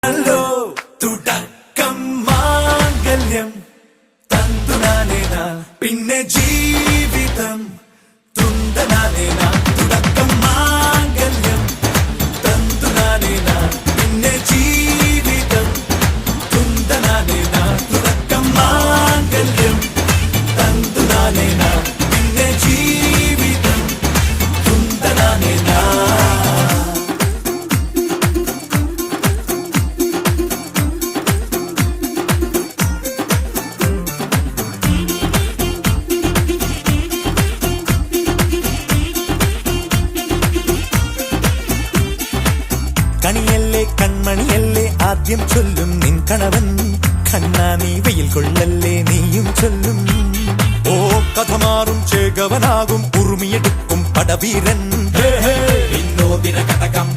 അല്ലോ തുടക്കം മാംഗല്യം തന്തുനാനേനാ പിന്നെ ജീവിതം തുന്തനാനേനാ തുടക്കം മാംഗല്യം തന്തുനാനേനാ പിന്നെ ജീവിതം തുന്തനാനേനാ തുടക്കം മാംഗല്യം തന്തുനാനേനാ പിന്നെ ജീവിതം തുന്തനാനേനാ. കണിയല്ലേ കൺമണിയല്ലേ ആദ്യം ചൊല്ലും നിൻ കണവൻ കണ്ണാ നീ വെയിൽ കൊള്ളല്ലേ നീയും ചൊല്ലും. ഓ കഥ മാറും ചേകവനാകും ഉറുമിയെടുക്കും പടവീരൻ വിനോദിന കടകം